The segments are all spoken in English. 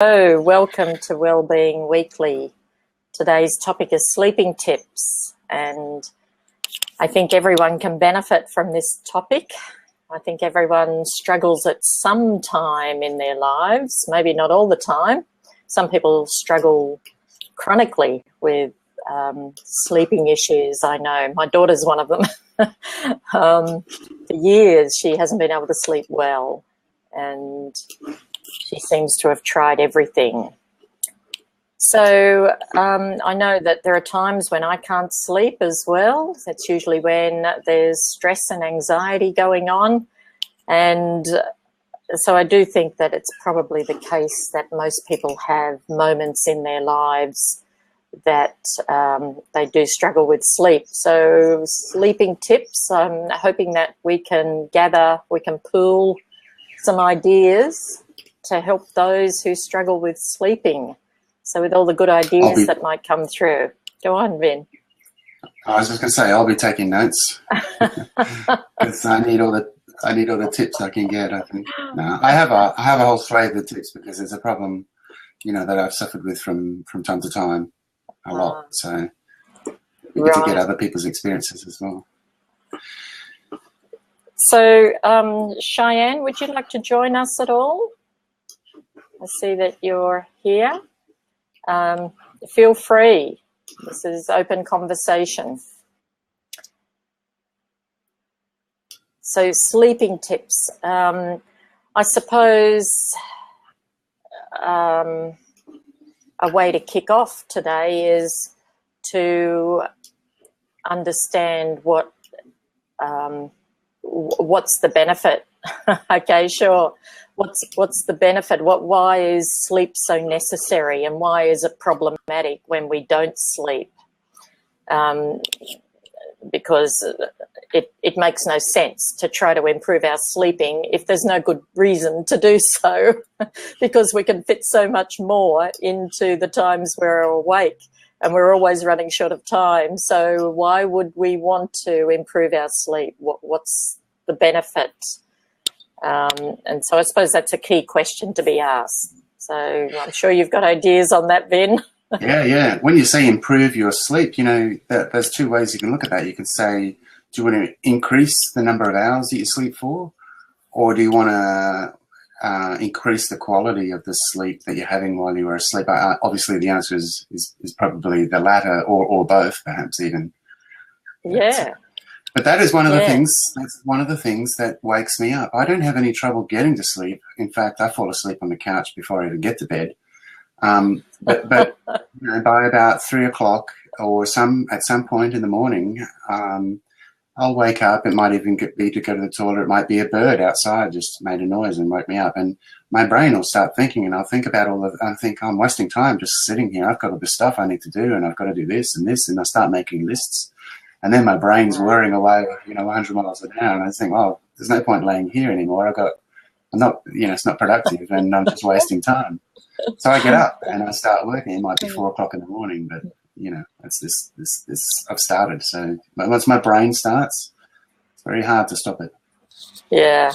Hello, welcome to Wellbeing Weekly. Today's topic is sleeping tips, and I think everyone can benefit from this topic. I think everyone struggles at some time in their lives, maybe not all the time. Some people struggle chronically with sleeping issues. I know my daughter's one of them. For years, she hasn't been able to sleep well, and she seems to have tried everything. So I know that there are times when I can't sleep as well. That's usually when there's stress and anxiety going on. And so I do think that it's probably the case that most people have moments in their lives that they do struggle with sleep. So sleeping tips, I'm hoping that we can pool some ideas to help those who struggle with sleeping. So with all the good ideas that might come through. Go on, Vin. I was just going to say, I'll be taking notes because I need all the tips I can get. I think I have a whole slate of tips because it's a problem, that I've suffered with from time to time a lot. So we get to get other people's experiences as well. So Cheyenne, would you like to join us at all? I see that you're here. Feel free. This is open conversation. So sleeping tips. I suppose a way to kick off today is to understand what's the benefit. Okay, sure. What's the benefit? Why is sleep so necessary, and why is it problematic when we don't sleep? Because it makes no sense to try to improve our sleeping if there's no good reason to do so, because we can fit so much more into the times we're awake, and we're always running short of time. So why would we want to improve our sleep? What's the benefit? And so I suppose that's a key question to be asked. So I'm sure you've got ideas on that, Vin. Yeah. When you say improve your sleep, there's two ways you can look at that. You can say, do you want to increase the number of hours that you sleep for, or do you want to increase the quality of the sleep that you're having while you are asleep? Obviously, the answer is probably the latter, or both, perhaps even. Yeah. But that is one of the things. That's one of the things that wakes me up. I don't have any trouble getting to sleep. In fact, I fall asleep on the couch before I even get to bed. But by about 3 o'clock or at some point in the morning, I'll wake up. It might even be to go to the toilet. It might be a bird outside just made a noise and woke me up, and my brain will start thinking, and I'll think about I think I'm wasting time just sitting here. I've got all this stuff I need to do, and I've got to do this and this, and I start making lists. And then my brain's whirring away, 100 miles an hour. And I think, well, there's no point laying here anymore. It's not productive, and I'm just wasting time. So I get up and I start working. It might be 4 o'clock in the morning, but it's this I've started. So once my brain starts, it's very hard to stop it. Yeah.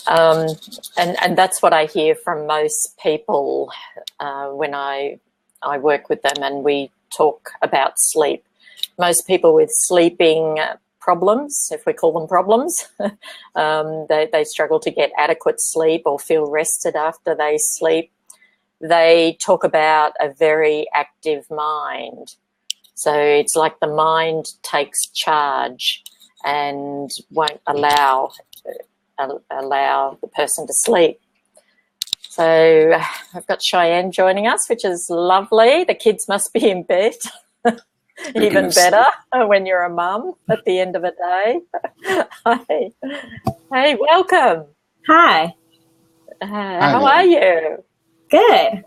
And that's what I hear from most people when I work with them and we talk about sleep. Most people with sleeping problems, if we call them problems, they struggle to get adequate sleep or feel rested after they sleep. They talk about a very active mind. So it's like the mind takes charge and won't allow the person to sleep. So I've got Cheyenne joining us, which is lovely. The kids must be in bed. Even better when you're a mum at the end of a day. Hi. Hey, welcome. Hi. How are you? Good.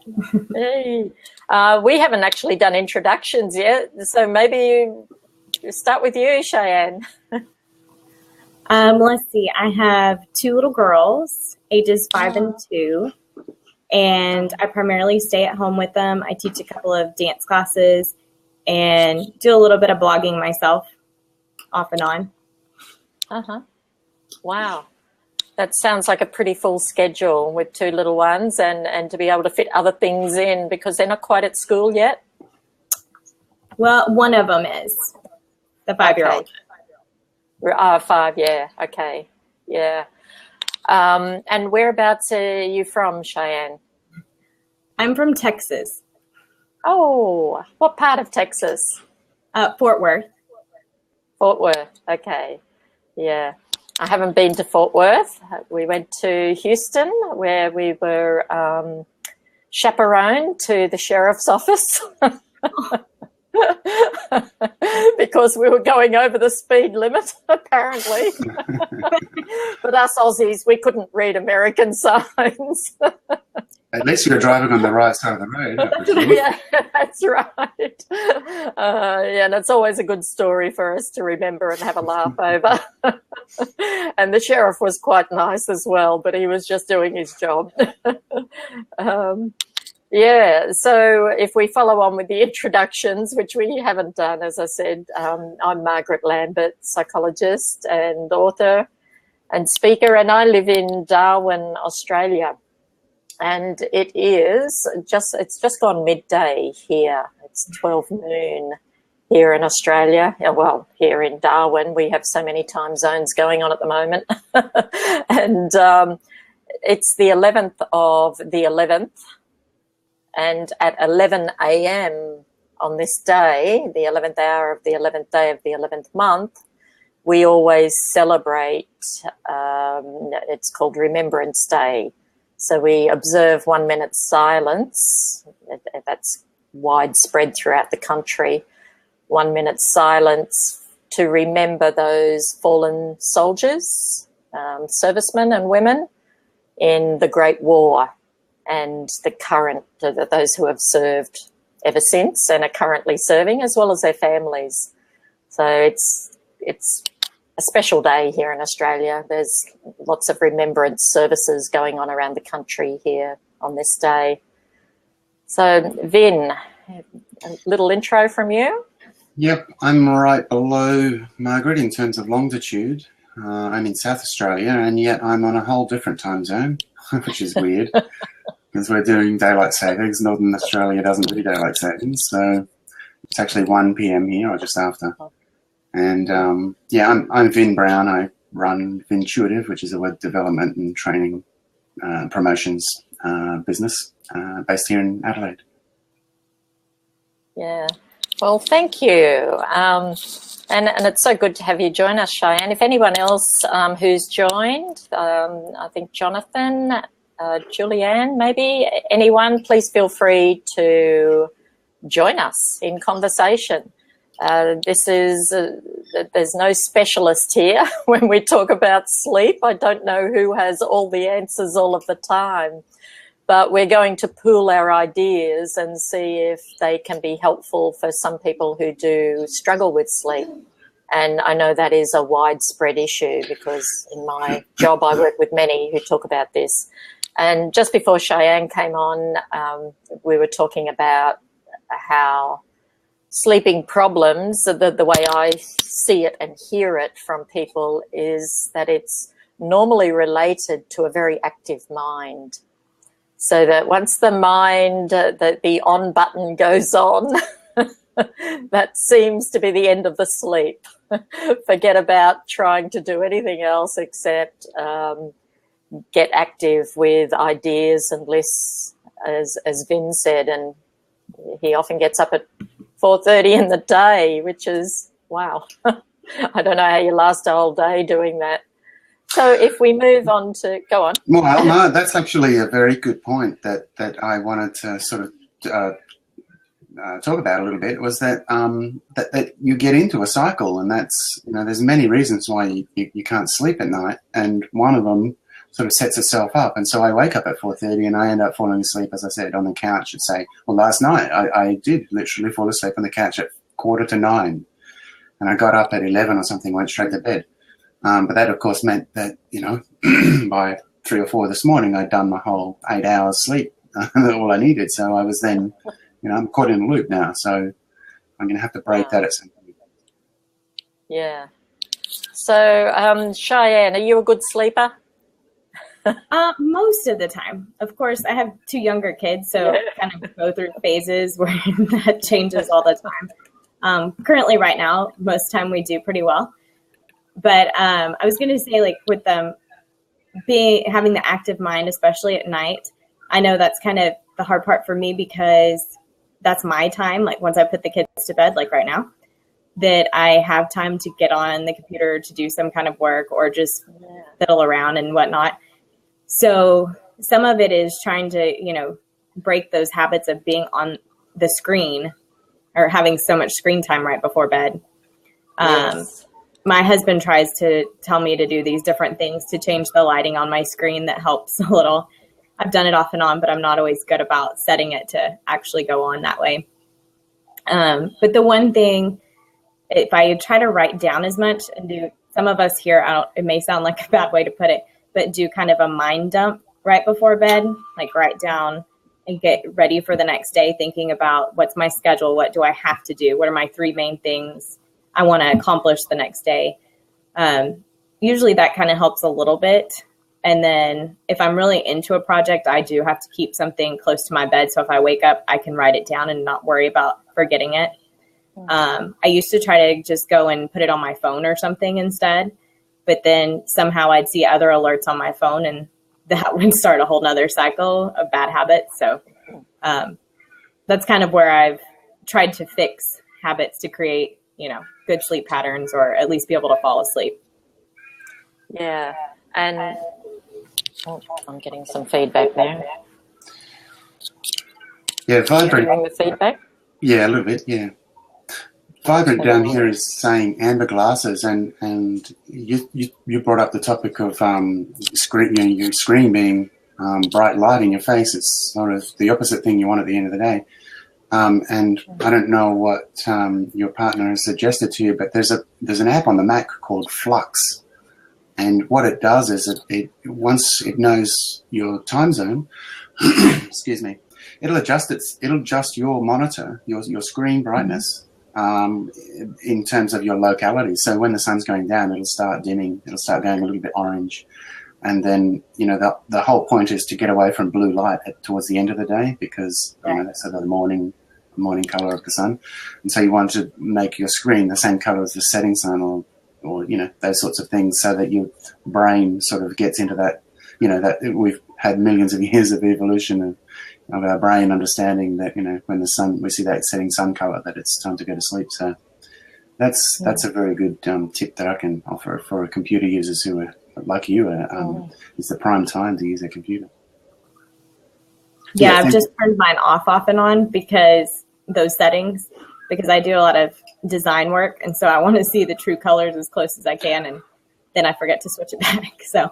Hey. We haven't actually done introductions yet, so maybe start with you, Cheyenne. Let's see. I have 2 little girls, ages 5 and 2, and I primarily stay at home with them. I teach a couple of dance classes and do a little bit of blogging myself off and on. Wow. That sounds like a pretty full schedule with 2 little ones, and to be able to fit other things in because they're not quite at school yet. Well, one of them is the 5-year-old. Okay. 5, yeah. Okay. Yeah. And whereabouts are you from, Cheyenne? I'm from Texas. Oh, what part of Texas? Fort Worth. Fort Worth. Okay. Yeah. I haven't been to Fort Worth. We went to Houston where we were chaperoned to the sheriff's office. Because we were going over the speed limit, apparently. But us Aussies, we couldn't read American signs. At least you were driving on the right side of the road. Yeah, that's right. Yeah, and it's always a good story for us to remember and have a laugh over. And the sheriff was quite nice as well, but he was just doing his job. Yeah, so if we follow on with the introductions, which we haven't done, as I said, I'm Margaret Lambert, psychologist and author and speaker, and I live in Darwin, Australia. And it's just gone midday here. It's 12 noon here in Australia. Well, here in Darwin, we have so many time zones going on at the moment. And it's the 11th of the 11th. And at 11 a.m. on this day, the 11th hour of the 11th day of the 11th month, we always celebrate, it's called Remembrance Day. So we observe 1 minute silence. That's widespread throughout the country. 1 minute silence to remember those fallen soldiers, servicemen and women in the Great War, and the current, those who have served ever since and are currently serving, as well as their families. So it's a special day here in Australia. There's lots of remembrance services going on around the country here on this day. So Vin, a little intro from you. Yep, I'm right below Margaret in terms of longitude. I'm in South Australia, and yet I'm on a whole different time zone, which is weird. Because we're doing daylight savings. Northern Australia doesn't do daylight savings, so it's actually 1 p.m. here, or just after. And I'm Vin Brown. I run Vintuitive, which is a web development and training promotions business based here in Adelaide. Yeah. Well, thank you. And it's so good to have you join us, Cheyenne. If anyone else who's joined, I think Jonathan, Julianne, maybe anyone, please feel free to join us in conversation. There's no specialist here when we talk about sleep. I don't know who has all the answers all of the time, but we're going to pool our ideas and see if they can be helpful for some people who do struggle with sleep. And I know that is a widespread issue because in my job I work with many who talk about this. And just before Cheyenne came on, we were talking about how sleeping problems, the way I see it and hear it from people, is that it's normally related to a very active mind. So that once the mind, the on button goes on, that seems to be the end of the sleep. Forget about trying to do anything else except get active with ideas and lists, as Vin said, and he often gets up at 4:30 in the day, which is, wow. I don't know how you last a whole day doing that. So if we move on to, go on. Well, no, that's actually a very good point that I wanted to sort of talk about a little bit, was that that you get into a cycle, and that's, there's many reasons why you can't sleep at night, and one of them sort of sets itself up. And so I wake up at 4:30 and I end up falling asleep, as I said, on the couch at, say, well, last night I did literally fall asleep on the couch at 8:45, and I got up at 11 or something, went straight to bed. But that, of course, meant that, by 3 or 4 this morning, I'd done my whole 8 hours sleep, all I needed. So I was then, I'm caught in a loop now. So I'm going to have to break that at some point. Yeah. So, Cheyenne, are you a good sleeper? Most of the time. Of course, I have 2 younger kids, so kind of go through phases where that changes all the time. Currently, right now, most time we do pretty well. But I was going to say, like, with them having the active mind, especially at night, I know that's kind of the hard part for me because that's my time. Like, once I put the kids to bed, like right now, that I have time to get on the computer to do some kind of work or just fiddle around and whatnot. So some of it is trying to, break those habits of being on the screen or having so much screen time right before bed. Yes. My husband tries to tell me to do these different things to change the lighting on my screen that helps a little. I've done it off and on, but I'm not always good about setting it to actually go on that way. But the one thing, if I try to write down as much and do, some of us here, it may sound like a bad way to put it, but do kind of a mind dump right before bed, like write down and get ready for the next day, thinking about what's my schedule, what do I have to do, what are my 3 main things I want to accomplish the next day. Usually that kind of helps a little bit. And then if I'm really into a project, I do have to keep something close to my bed. So if I wake up, I can write it down and not worry about forgetting it. I used to try to just go and put it on my phone or something instead, but then somehow I'd see other alerts on my phone and that would start a whole nother cycle of bad habits. So that's kind of where I've tried to fix habits to create, good sleep patterns or at least be able to fall asleep. Yeah. And I'm getting some feedback there. Yeah, Vibrant. Hearing the feedback? Yeah, a little bit, yeah. Vibrant down here is saying amber glasses, and you brought up the topic of your screen being bright light in your face. It's sort of the opposite thing you want at the end of the day. And I don't know what your partner has suggested to you, but there's an app on the Mac called Flux. And what it does is it once it knows your time zone, excuse me, it'll adjust your monitor, your screen brightness in terms of your locality. So when the sun's going down, it'll start dimming. It'll start going a little bit orange. And then, the whole point is to get away from blue light towards the end of the day because, that's sort of the morning color of the sun. And so you want to make your screen the same color as the setting sun or those sorts of things so that your brain sort of gets into that, that we've had millions of years of evolution of our brain understanding that, when we see that setting sun color, that it's time to go to sleep. So that's a very good tip that I can offer for computer users who are like you. It's the prime time to use a computer. Yeah, I've just turned mine off and on because those settings, because I do a lot of design work. And so I want to see the true colors as close as I can. And then I forget to switch it back. So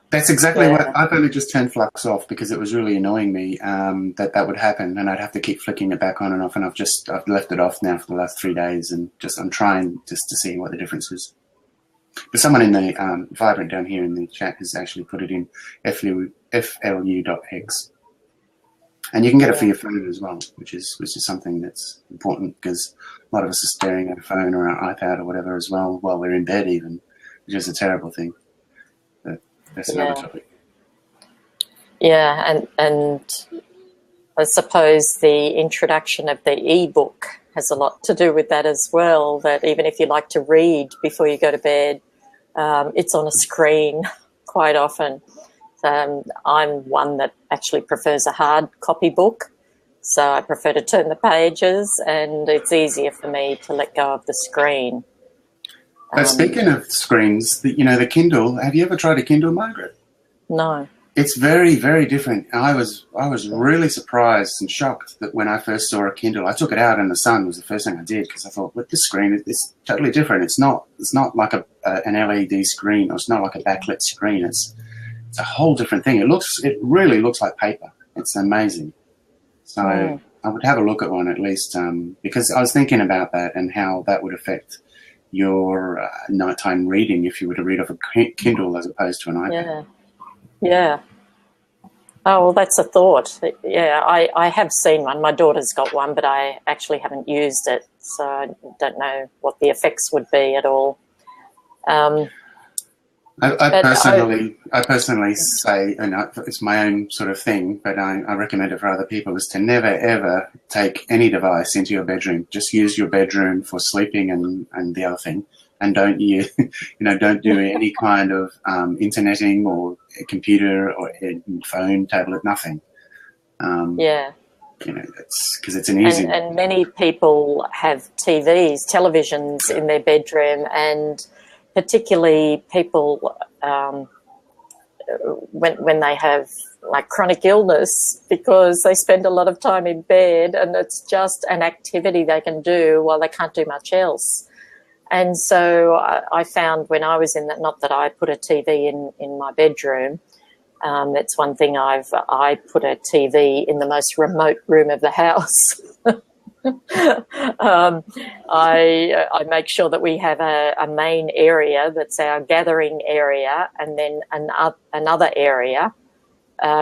that's exactly what I've only just turned Flux off because it was really annoying me that would happen. And I'd have to keep flicking it back on and off. And I've left it off now for the last 3 days. And I'm trying just to see what the difference is. But someone in the Vibrant down here in the chat has actually put it in FLU.x. And you can get it for your phone as well, which is something that's important because a lot of us are staring at a phone or an iPad or whatever as well while we're in bed even, which is a terrible thing. But that's another topic. Yeah, and I suppose the introduction of the e-book has a lot to do with that as well, that even if you like to read before you go to bed, it's on a screen quite often. I'm one that actually prefers a hard copy book, so I prefer to turn the pages, and it's easier for me to let go of the screen. Speaking of screens, the Kindle. Have you ever tried a Kindle, Margaret? No. It's very, very different. I was really surprised and shocked that when I first saw a Kindle, I took it out in the sun was the first thing I did because I thought, with this screen, it's totally different. It's not like an LED screen, or it's not like a backlit screen. It's a whole different thing. It really looks like paper. It's amazing. So I would have a look at one at least because I was thinking about that and how that would affect your nighttime reading if you were to read off a Kindle as opposed to an iPad. Yeah. Oh, well, that's a thought. Yeah, I have seen one. My daughter's got one, but I actually haven't used it, so I don't know what the effects would be at all. I personally say, and it's my own sort of thing, but I recommend it for other people, is to never ever take any device into your bedroom. Just use your bedroom for sleeping and the other thing, and don't don't do any kind of interneting or a computer or a phone, tablet, nothing. It's because it's an easy. And many people have televisions in their bedroom, and particularly people when they have like chronic illness, because they spend a lot of time in bed, and it's just an activity they can do while they can't do much else. And so I found when I was in that, not that I put a TV in my bedroom. That's one thing I put a TV in the most remote room of the house. I make sure that we have a main area that's our gathering area, and then another area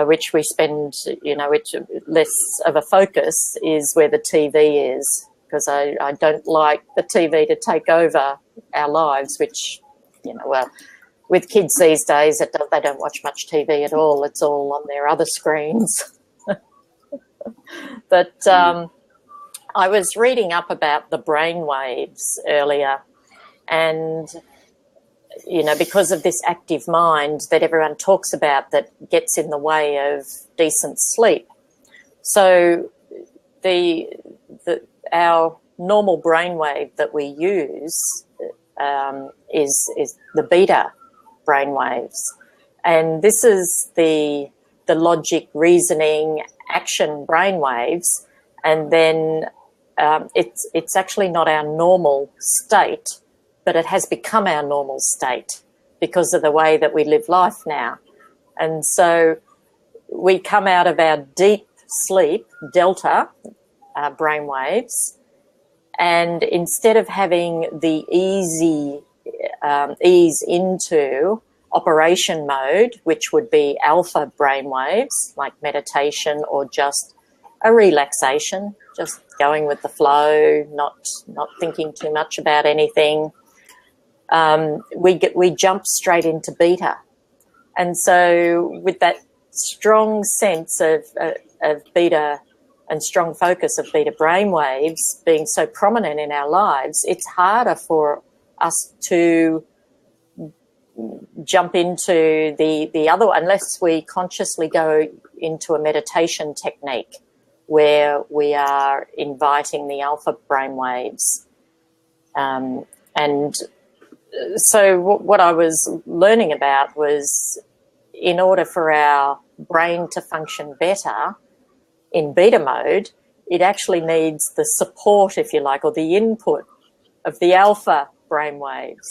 which we spend, which less of a focus is where the TV is, because I don't like the TV to take over our lives, which, with kids these days, they don't watch much TV at all. It's all on their other screens. But I was reading up about the brain waves earlier, and, because of this active mind that everyone talks about that gets in the way of decent sleep. So our normal brainwave that we use is the beta brainwaves, and this is the logic, reasoning, action brainwaves, and then it's actually not our normal state, but it has become our normal state because of the way that we live life now. And so we come out of our deep sleep, delta brainwaves, and instead of having the ease into operation mode, which would be alpha brainwaves, like meditation or just a relaxation, just going with the flow, not thinking too much about anything, we jump straight into beta. And so with that strong sense of beta and strong focus of beta brainwaves being so prominent in our lives, it's harder for us to jump into the other one, unless we consciously go into a meditation technique where we are inviting the alpha brainwaves. And so what I was learning about was, in order for our brain to function better in beta mode, it actually needs the support, if you like, or the input of the alpha brainwaves.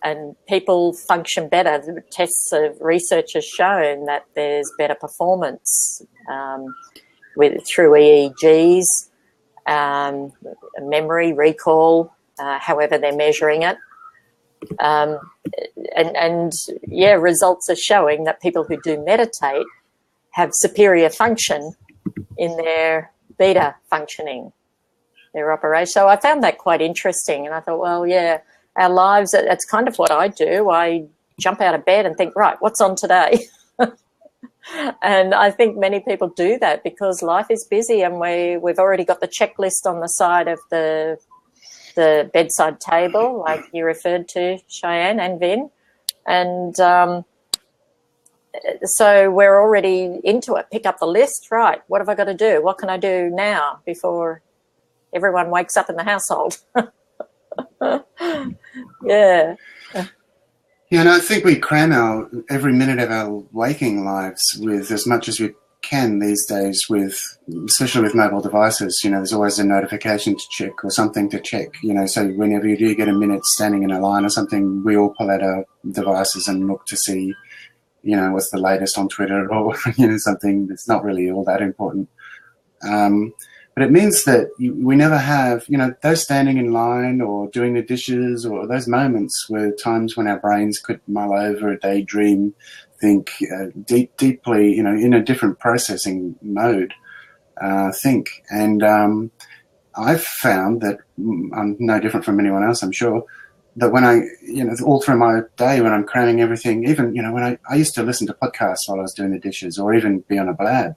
And people function better. The tests of research has shown that there's better performance through EEGs, memory, recall, however they're measuring it. Results are showing that people who do meditate have superior function in their beta functioning, their operation. So I found that quite interesting, and I thought, well, yeah, our lives, that's kind of what I do. I jump out of bed and think, right, what's on today? And I think many people do that because life is busy, and we've already got the checklist on the side of the bedside table, like you referred to, Cheyenne and Vin. And so we're already into it. Pick up the list, right, what have I got to do? What can I do now before everyone wakes up in the household? Yeah. Yeah, and I think we cram every minute of our waking lives with as much as we can these days, especially with mobile devices. There's always a notification to check or something to check. So whenever you do get a minute standing in a line or something, we all pull out our devices and look to see, what's the latest on Twitter or something that's not really all that important. But it means that we never have, those standing in line or doing the dishes, or those moments were times when our brains could mull over, daydream, think deeply, in a different processing mode, think. And I've found that I'm no different from anyone else, I'm sure, that when I, all through my day when I'm cramming everything, even, when I used to listen to podcasts while I was doing the dishes, or even be on a blab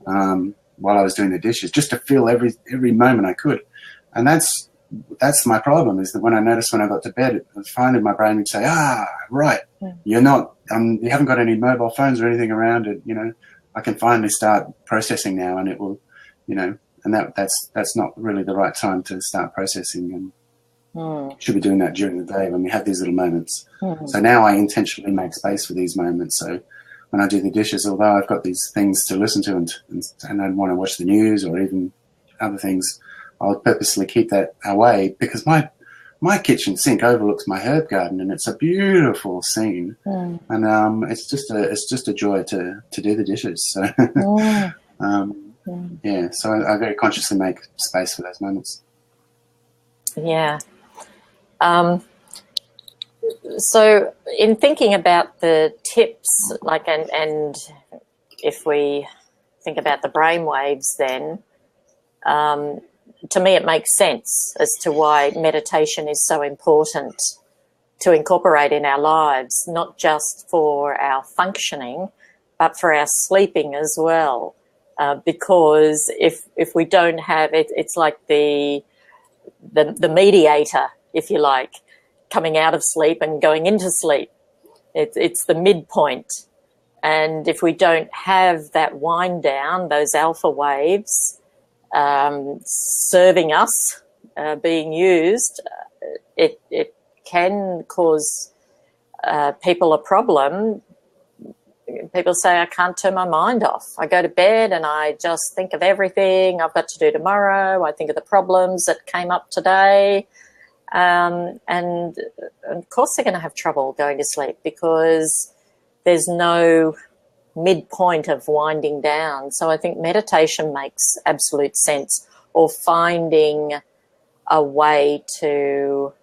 while I was doing the dishes, just to fill every moment I could. And that's my problem, is that when I noticed when I got to bed, it was finally my brain would say, right, you haven't got any mobile phones or anything around it, I can finally start processing now, and it will, and that's not really the right time to start processing, and should be doing that during the day when we have these little moments. So now I intentionally make space for these moments. So when I do the dishes, although I've got these things to listen to and I don't want to watch the news or even other things, I'll purposely keep that away, because my kitchen sink overlooks my herb garden, and it's a beautiful scene. And it's just a joy to do the dishes. So so I very consciously make space for those moments. Yeah. So in thinking about the tips, and if we think about the brain waves, then to me it makes sense as to why meditation is so important to incorporate in our lives, not just for our functioning, but for our sleeping as well. Because if we don't have it, it's like the mediator, if you like, coming out of sleep and going into sleep. It's the midpoint. And if we don't have that wind down, those alpha waves serving us, being used, it can cause people a problem. People say, I can't turn my mind off. I go to bed and I just think of everything I've got to do tomorrow. I think of the problems that came up today. And of course they're going to have trouble going to sleep, because there's no midpoint of winding down. So I think meditation makes absolute sense, or finding a way to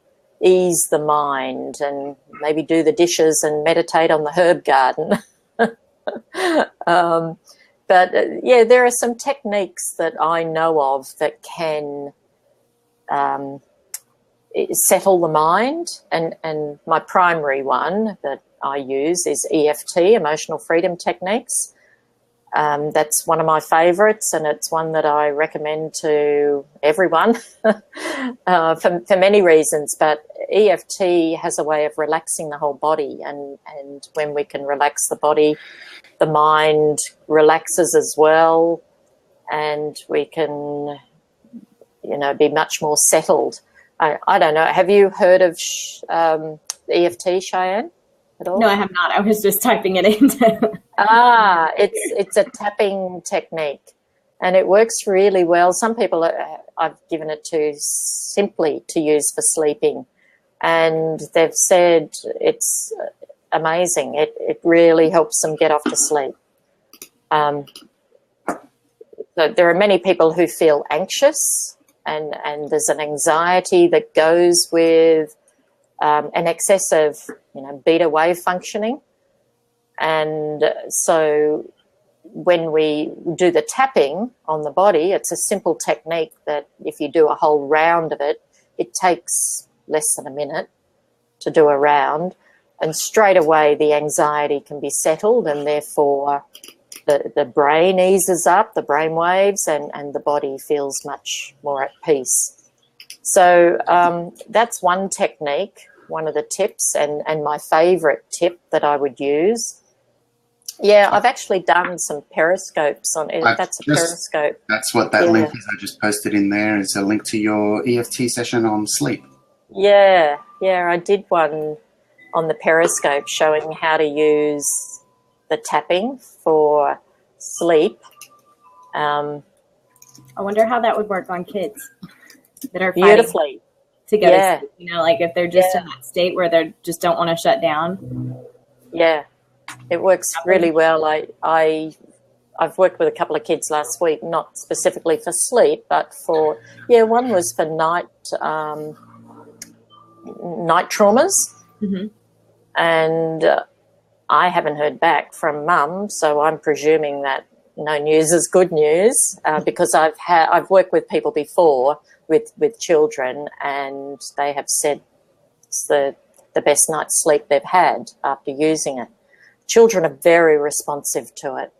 ease the mind and maybe do the dishes and meditate on the herb garden. But there are some techniques that I know of that can settle the mind, and my primary one that I use is EFT, Emotional Freedom Techniques. That's one of my favourites, and it's one that I recommend to everyone for many reasons. But EFT has a way of relaxing the whole body, and when we can relax the body, the mind relaxes as well, and we can, be much more settled. I don't know. Have you heard of EFT, Cheyenne, at all? No, I have not. I was just typing it in. It's a tapping technique, and it works really well. Some people I've given it to simply to use for sleeping, and they've said it's amazing. It really helps them get off to sleep. So there are many people who feel anxious, and there's an anxiety that goes with an excess of beta wave functioning. And so when we do the tapping on the body, it's a simple technique that if you do a whole round of it, it takes less than a minute to do a round, and straight away the anxiety can be settled, and therefore the brain eases up, the brain waves, and the body feels much more at peace. So that's one technique, one of the tips, and my favourite tip that I would use. Yeah, I've actually done some periscopes on it. That's a periscope. That's what that link is. I just posted in there. It's a link to your EFT session on sleep. Yeah, I did one on the periscope showing how to use the tapping for sleep. I wonder how that would work on kids that are beautifully to go to sleep. Like if they're just in that state where they just don't want to shut down. Yeah, it works really well. I've worked with a couple of kids last week, not specifically for sleep, but for one was for night traumas. Mm-hmm. And I haven't heard back from Mum, so I'm presuming that no news is good news, because I've worked with people before with children, and they have said it's the best night's sleep they've had after using it. Children are very responsive to it.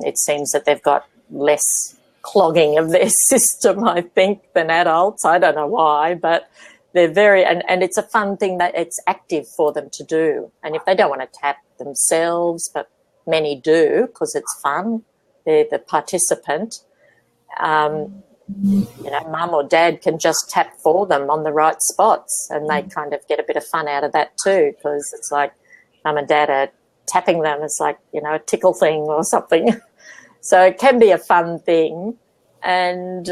It seems that they've got less clogging of their system, I think, than adults. I don't know why, but they're very, and it's a fun thing that it's active for them to do. And if they don't want to tap themselves, but many do because it's fun, they're the participant. Mum or dad can just tap for them on the right spots, and they kind of get a bit of fun out of that too, because it's like mum and dad are tapping them. It's like, a tickle thing or something. So it can be a fun thing. And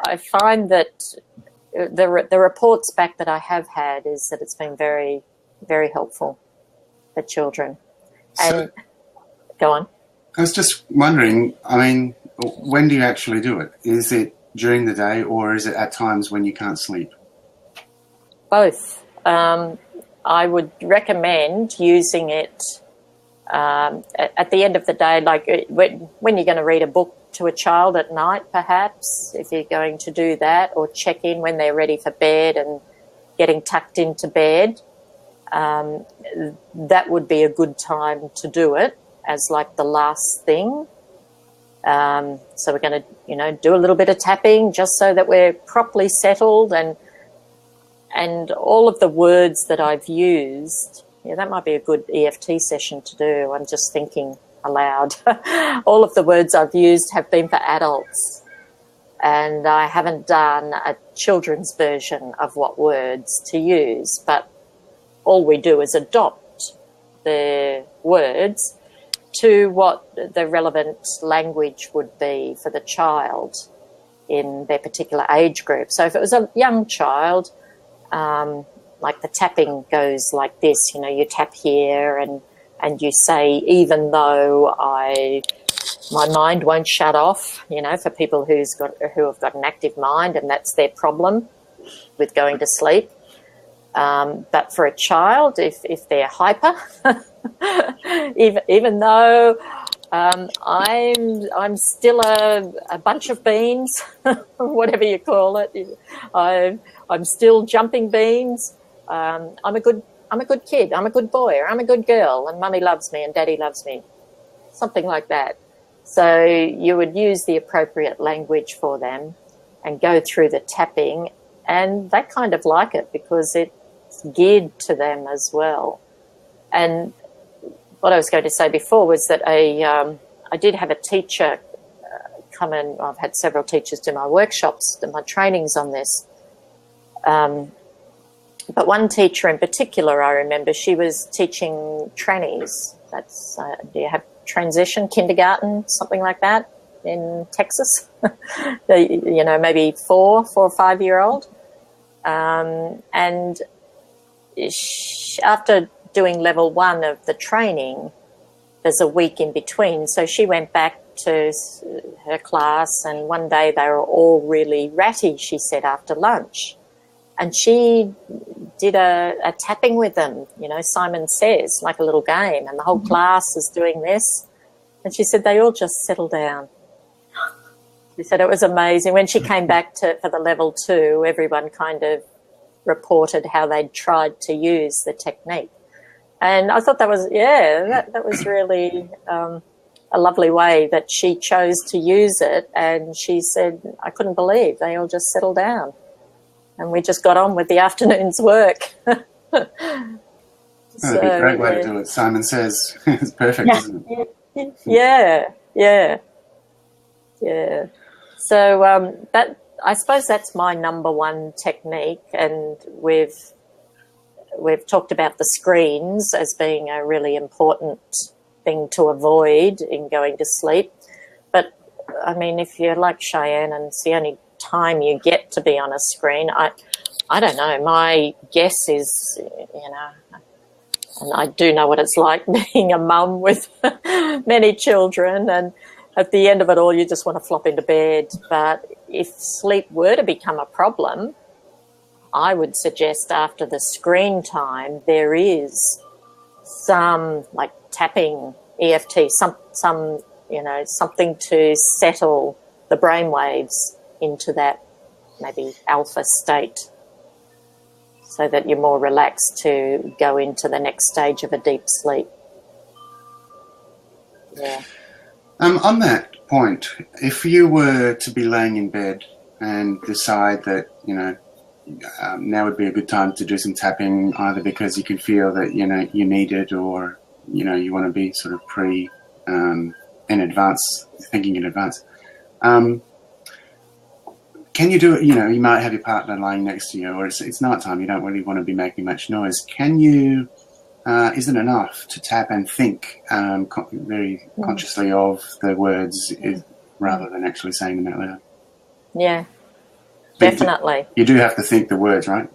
I find that the reports back that I have had is that it's been very, very helpful for children. And go on. I was just wondering, when do you actually do it? Is it during the day, or is it at times when you can't sleep? Both. I would recommend using it at the end of the day, like when you're going to read a book to a child at night, perhaps, if you're going to do that, or check in when they're ready for bed and getting tucked into bed. That would be a good time to do it as like the last thing. So we're going to, do a little bit of tapping just so that we're properly settled, and all of the words that I've used, that might be a good EFT session to do. I'm just thinking aloud. All of the words I've used have been for adults, and I haven't done a children's version of what words to use, but all we do is adopt the words to what the relevant language would be for the child in their particular age group. So if it was a young child, like the tapping goes like this, you tap here and you say, even though my mind won't shut off, for people who have got an active mind, and that's their problem with going to sleep. But for a child, if they're hyper, even though I'm still a bunch of beans, whatever you call it, I'm still jumping beans. I'm a good kid. I'm a good boy, or I'm a good girl, and mummy loves me and daddy loves me, something like that. So you would use the appropriate language for them and go through the tapping, and they kind of like it because it's geared to them as well. And what I was going to say before was that I did have a teacher come in. I've had several teachers do my workshops and my trainings on this. But one teacher in particular, I remember, she was teaching trannies. That's, do you have transition, kindergarten, something like that in Texas? Maybe 4 or 5 year old. And after doing level 1 of the training, there's a week in between. So she went back to her class, and one day they were all really ratty, she said, after lunch. And she did a tapping with them, Simon Says, like a little game, and the whole class is doing this. And she said they all just settled down. She said it was amazing. When she came back for the level 2, everyone kind of reported how they'd tried to use the technique. And I thought that was, that was really a lovely way that she chose to use it. And she said, I couldn't believe they all just settled down. And we just got on with the afternoon's work. That'd be a great way to do it. Simon Says it's perfect, isn't it? Yeah. So I suppose that's my number one technique, and we've talked about the screens as being a really important thing to avoid in going to sleep. But if you're like Cheyenne and it's the only time you get to be on a screen, I don't know. My guess is, and I do know what it's like being a mum with many children, and at the end of it all, you just want to flop into bed. But if sleep were to become a problem, I would suggest after the screen time, there is some like tapping, EFT, something to settle the brain waves into that maybe alpha state. so that you're more relaxed to go into the next stage of a deep sleep. Yeah. On that point, if you were to be laying in bed and decide that, now would be a good time to do some tapping, either because you can feel that, you need it, or, you want to be sort of in advance, thinking in advance. Can you do it? You might have your partner lying next to you, or it's nighttime, you don't really want to be making much noise. Can you, is it enough to tap and think very consciously of the words rather than actually saying them out loud? Yeah, definitely. You do have to think the words, right?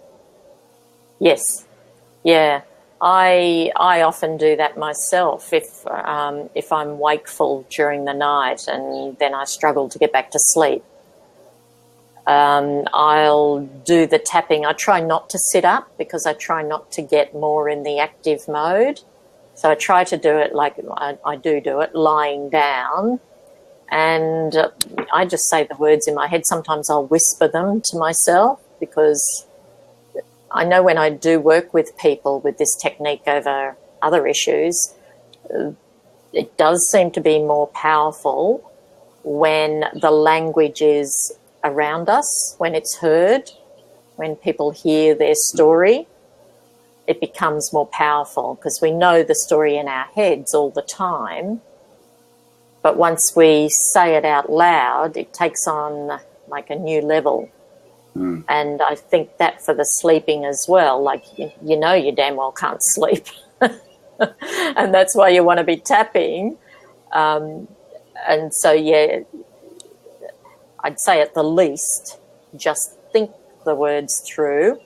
Yes. Yeah. I often do that myself if I'm wakeful during the night and then I struggle to get back to sleep. I'll do the tapping. I try not to sit up because I try not to get more in the active mode. So I try to do it like I do it lying down, and I just say the words in my head. Sometimes I'll whisper them to myself because I know when I do work with people with this technique over other issues, it does seem to be more powerful when the language is around us, when it's heard, when people hear their story. It becomes more powerful because we know the story in our heads all the time. But once we say it out loud, it takes on like a new level. And I think that for the sleeping as well, like, you damn well can't sleep. And that's why you want to be tapping. And so, yeah, I'd say at the least, just think the words through.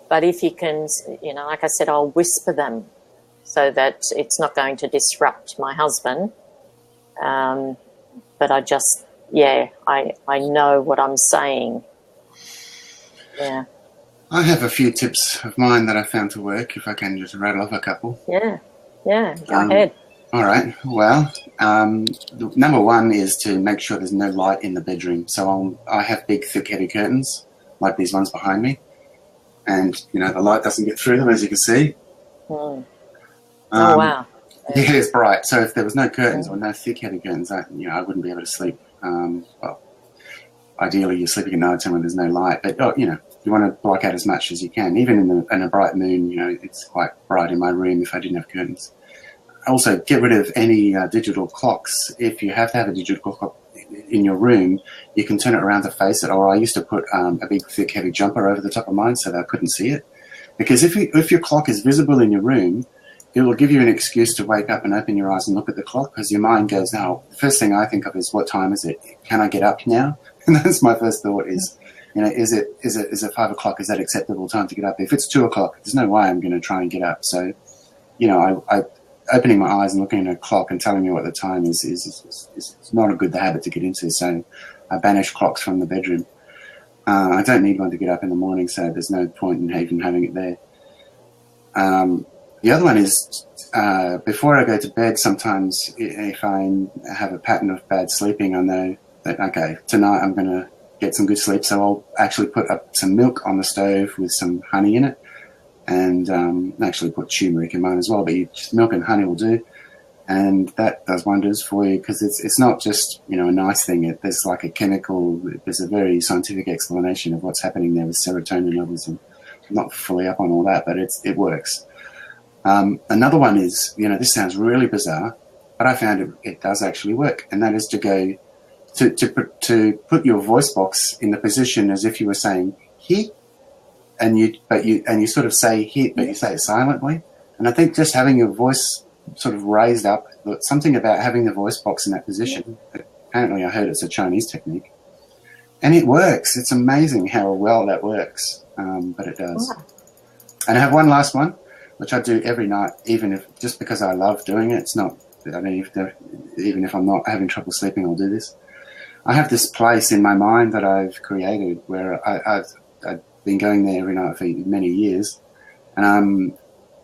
But if you can, like I said, I'll whisper them so that it's not going to disrupt my husband. But I just, I know what I'm saying. Yeah. I have a few tips of mine that I found to work, if I can just rattle off a couple. Yeah, go ahead. All right. Well, number one is to make sure there's no light in the bedroom. So I have big, thick, heavy curtains, like these ones behind me. And, the light doesn't get through them, as you can see. Oh, wow. Yeah, it's bright. So if there was no curtains or no thick, heavy curtains, I wouldn't be able to sleep. Well, ideally, you're sleeping at night time when there's no light. But, you want to block out as much as you can. Even in a bright moon, it's quite bright in my room if I didn't have curtains. Also, get rid of any digital clocks. If you have to have a digital clock in your room, you can turn it around to face it. Or I used to put a big, thick, heavy jumper over the top of mine so that I couldn't see it. Because if your clock is visible in your room, it will give you an excuse to wake up and open your eyes and look at the clock, because your mind goes, the first thing I think of is, what time is it? Can I get up now? And that's my first thought is, is it 5 o'clock? Is that acceptable time to get up? If it's 2 o'clock, there's no way I'm going to try and get up. So, I opening my eyes and looking at a clock and telling me what the time is not a good habit to get into. So I banish clocks from the bedroom. I don't need one to get up in the morning, so there's no point in even having it there. The other one is before I go to bed, sometimes if I have a pattern of bad sleeping, I know that, okay, tonight I'm going to get some good sleep. So I'll actually put up some milk on the stove with some honey in it, and actually put turmeric in mine as well, but just milk and honey will do. And that does wonders for you, because it's not just, a nice thing. There's like a chemical, there's a very scientific explanation of what's happening there with serotonin levels, and I'm not fully up on all that, but it works. Another one is, this sounds really bizarre, but I found it does actually work, and that is to go to put your voice box in the position as if you were saying "he," and you sort of say "he," but you say it silently. And I think just having your voice sort of raised up, something about having the voice box in that position. Apparently, I heard it's a Chinese technique, and it works. It's amazing how well that works, but it does. Wow. And I have one last one, which I do every night, just because I love doing it. It's not, even if I'm not having trouble sleeping, I'll do this. I have this place in my mind that I've created where I've been going there every night for many years, and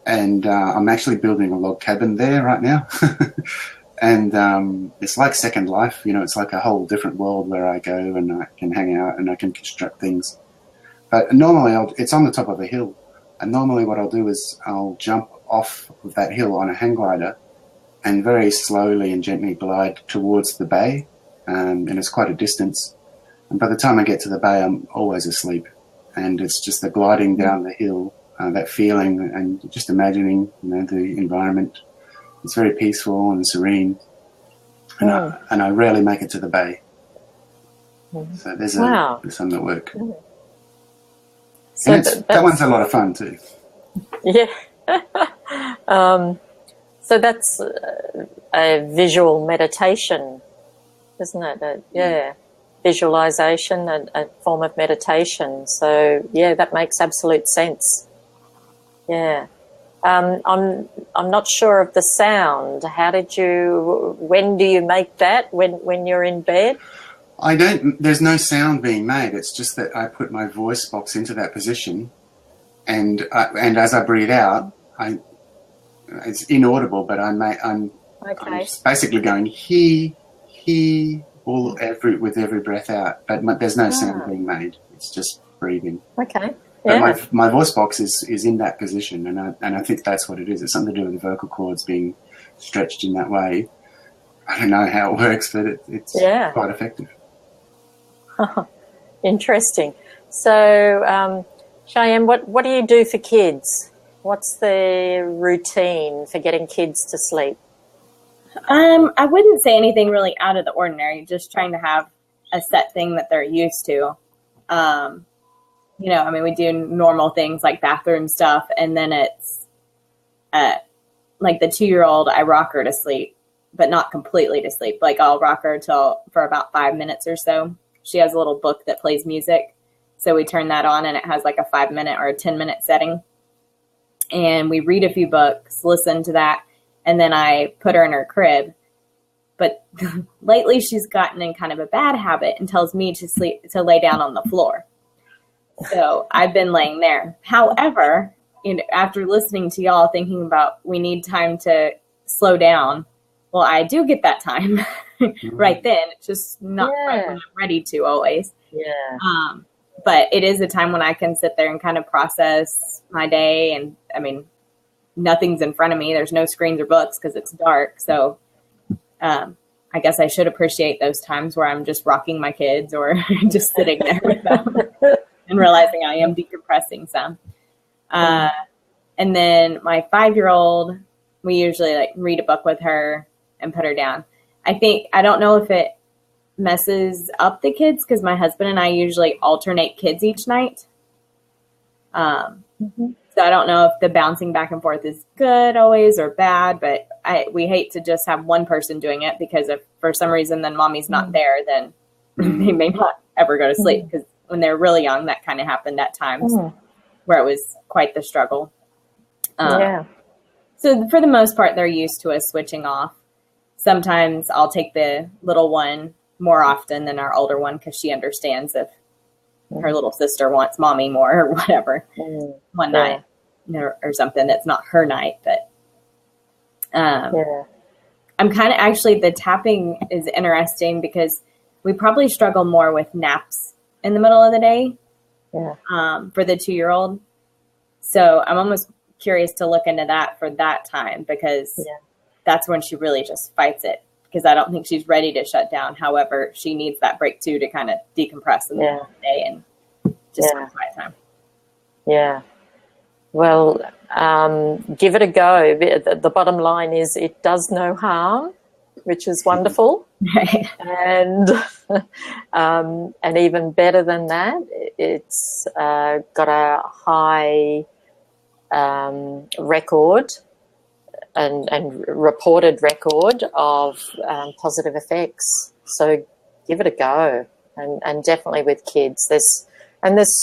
I'm actually building a log cabin there right now. And it's like Second Life, it's like a whole different world where I go and I can hang out and I can construct things. But normally it's on the top of a hill. And normally what I'll do is I'll jump off of that hill on a hang glider and very slowly and gently glide towards the bay, and it's quite a distance. And by the time I get to the bay, I'm always asleep. And it's just the gliding down the hill, that feeling, and just imagining, the environment. It's very peaceful and serene. And I rarely make it to the bay. So there's some that work. So and that one's a lot of fun too. Yeah. So that's a visual meditation, isn't it? Visualization, a form of meditation. So that makes absolute sense. Yeah. I'm not sure of the sound. When do you make that? When you're in bed? There's no sound being made. It's just that I put my voice box into that position, and as I breathe out, it's inaudible, but I'm just basically going he with every breath out. But there's no sound being made. It's just breathing. Okay. But my voice box is in that position, and I think that's what it is. It's something to do with the vocal cords being stretched in that way. I don't know how it works, but it's quite effective. Interesting. So, Cheyenne, what do you do for kids? What's the routine for getting kids to sleep? I wouldn't say anything really out of the ordinary, just trying to have a set thing that they're used to. We do normal things like bathroom stuff, and then it's like the 2-year-old, I rock her to sleep, but not completely to sleep. Like I'll rock her for about 5 minutes or so. She has a little book that plays music. So we turn that on, and it has like a 5-minute or a 10-minute setting. And we read a few books, listen to that, and then I put her in her crib. But lately she's gotten in kind of a bad habit and tells me to lay down on the floor. So I've been laying there. However, after listening to y'all thinking about we need time to slow down, well, I do get that time right then. It's just not right when I'm ready to always. Yeah. But it is a time when I can sit there and kind of process my day. And nothing's in front of me. There's no screens or books because it's dark. So I guess I should appreciate those times where I'm just rocking my kids or just sitting there with them and realizing I am decompressing some. And then my 5-year-old, we usually read a book with her and put her down. I don't know if it messes up the kids because my husband and I usually alternate kids each night. So I don't know if the bouncing back and forth is good always or bad, but we hate to just have one person doing it because if for some reason then mommy's not there, then they may not ever go to sleep because when they're really young, that kind of happened at times where it was quite the struggle. So for the most part, they're used to us switching off. Sometimes I'll take the little one more often than our older one because she understands if her little sister wants mommy more or whatever one night or something that's not her night. But I'm kind of actually the tapping is interesting because we probably struggle more with naps in the middle of the day for the 2-year-old. So I'm almost curious to look into that for that time because that's when she really just fights it because I don't think she's ready to shut down. However, she needs that break too to kind of decompress in the middle of the day and just quiet time. Yeah. Well, give it a go. The bottom line is it does no harm, which is wonderful. And even better than that, it's got a high record and reported record of positive effects. So give it a go, and definitely with kids. There's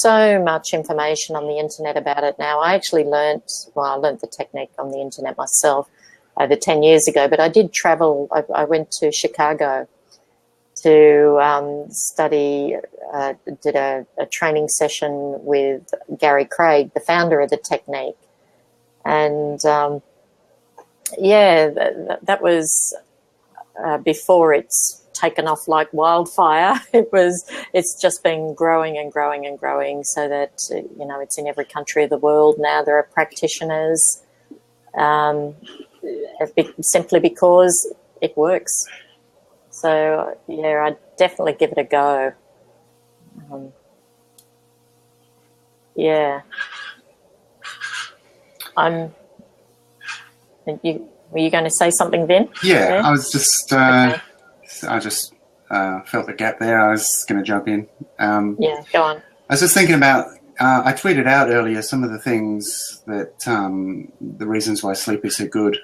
so much information on the internet about it now. I actually learnt the technique on the internet myself over 10 years ago, but I did travel. I went to Chicago to study, did a training session with Gary Craig, the founder of the technique. And that was before its taken off like wildfire. It's just been growing and growing and growing, so that, you know, it's in every country of the world now. There are practitioners, simply because it works. So, yeah, I'd definitely give it a go. Yeah. Were you going to say something, Vin? Yeah, I was just, okay. I just felt a gap there. I was going to jump in. Yeah, go on. I was just thinking about, I tweeted out earlier some of the things that, the reasons why sleep is so good.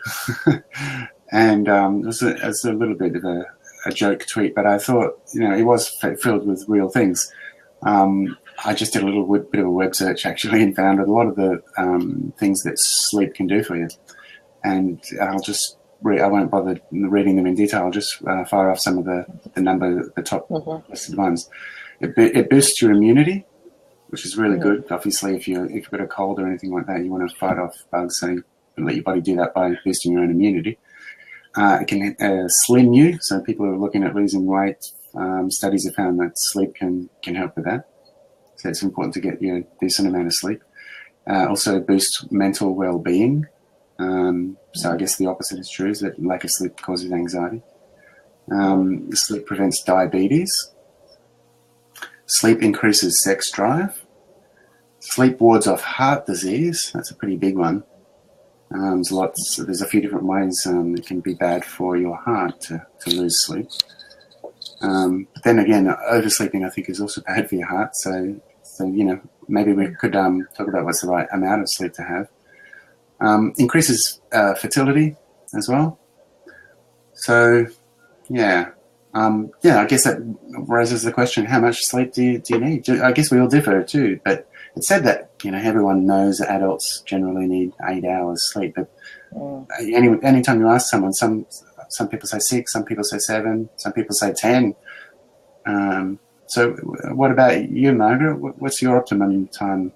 And it was a little bit of a joke tweet, but I thought, you know, it was filled with real things. I just did a little bit of a web search, actually, and found a lot of the things that sleep can do for you. And I'll just I won't bother reading them in detail. I'll just fire off some of the top listed ones. It boosts your immunity, which is really good. Obviously, if you've got a cold or anything like that, you want to fight off bugs, so you let your body do that by boosting your own immunity. It can slim you, so people who are looking at losing weight, studies have found that sleep can help with that. So it's important to get a decent amount of sleep. Also boosts mental well-being. So I guess the opposite is true, is that lack of sleep causes anxiety. Sleep prevents diabetes. Sleep increases sex drive. Sleep wards off heart disease. That's a pretty big one. There's a few different ways it can be bad for your heart to lose sleep. But then again, oversleeping I think is also bad for your heart. So you know, maybe we could talk about what's the right amount of sleep to have. Increases fertility as well. So yeah, I guess that raises the question: how much sleep do you need? I guess we all differ too, but it's said that, you know, everyone knows that adults generally need 8 hours sleep. But anytime you ask someone, some people say 6, some people say 7, some people say 10. So what about you, Margaret? What's your optimum time?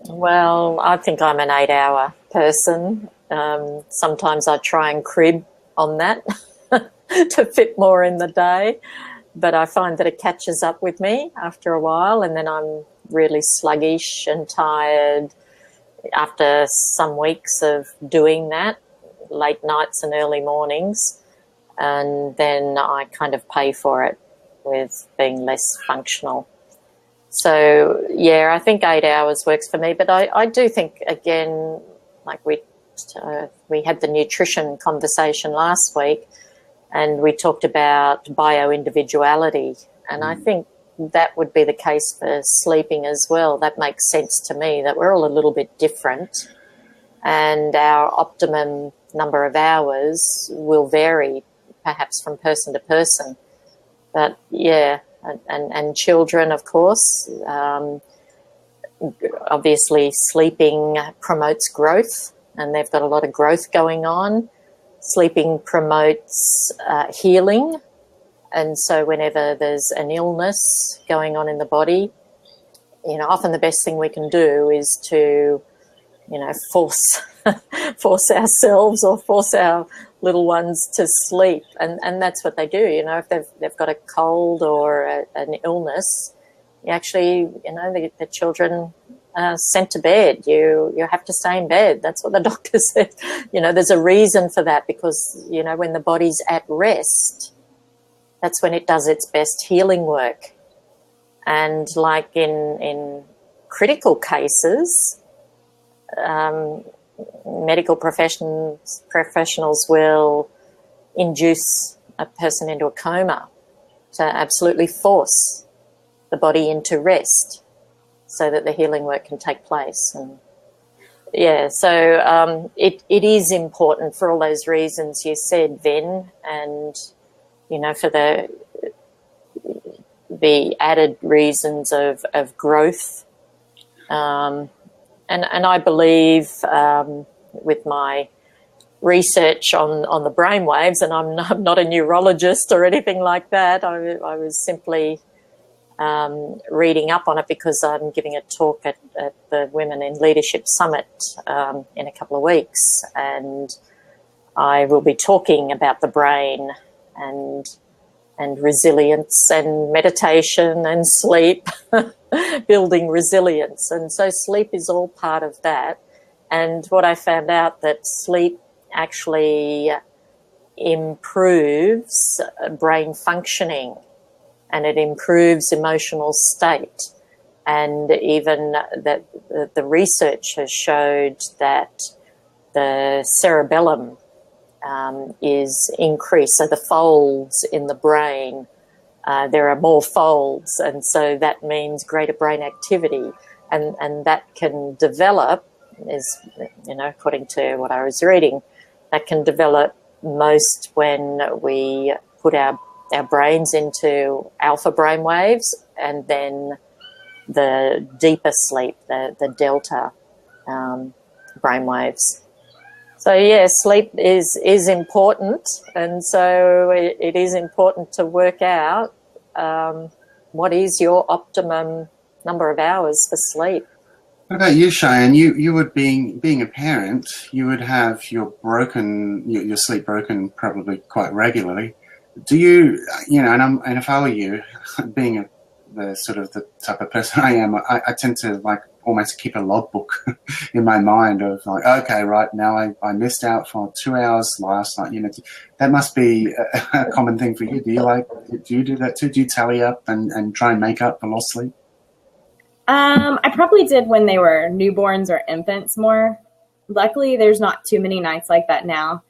Well, I think I'm an 8-hour person. Sometimes I try and crib on that to fit more in the day, but I find that it catches up with me after a while, and then I'm really sluggish and tired after some weeks of doing that, late nights and early mornings, and then I kind of pay for it with being less functional. So, yeah, I think 8 hours works for me, but I do think, again, like we had the nutrition conversation last week, and we talked about bio-individuality, and I think that would be the case for sleeping as well. That makes sense to me, that we're all a little bit different, and our optimum number of hours will vary perhaps from person to person. But, yeah, and children, of course. Obviously, sleeping promotes growth, and they've got a lot of growth going on. Sleeping promotes healing, and so whenever there's an illness going on in the body, you know, often the best thing we can do is to, you know, force ourselves or force our little ones to sleep, and that's what they do. You know, if they've got a cold or an illness, you actually, you know, the children are sent to bed. You have to stay in bed. That's what the doctor said. You know, there's a reason for that, because, you know, when the body's at rest, that's when it does its best healing work. And like in critical cases, medical professionals will induce a person into a coma to absolutely force the body into rest so that the healing work can take place. And yeah, so it is important for all those reasons you said, Vin, and, you know, for the added reasons of growth. And I believe with my research on the brainwaves, and I'm not a neurologist or anything like that. I was simply reading up on it because I'm giving a talk at the Women in Leadership Summit in a couple of weeks, and I will be talking about the brain and and resilience and meditation and sleep, building resilience. And so sleep is all part of that. And what I found out that sleep actually improves brain functioning, and it improves emotional state. And even that the research has showed that the cerebellum is increased. So the folds in the brain, there are more folds, and so that means greater brain activity, and that can develop, is, you know, according to what I was reading, that can develop most when we put our brains into alpha brain waves, and then the deeper sleep, the delta brain waves. So yeah, sleep is important, and so it is important to work out what is your optimum number of hours for sleep. What about you, Cheyenne? You would, being a parent, you would have your sleep broken probably quite regularly. Do you, you know, and if I were you, being the type of person I am, I tend to like almost keep a logbook in my mind of like, okay, right now I missed out for 2 hours last night. You know, that must be a common thing for you. Do you do that too? Do you tally up and try and make up for lost sleep? I probably did when they were newborns or infants more. Luckily, there's not too many nights like that now.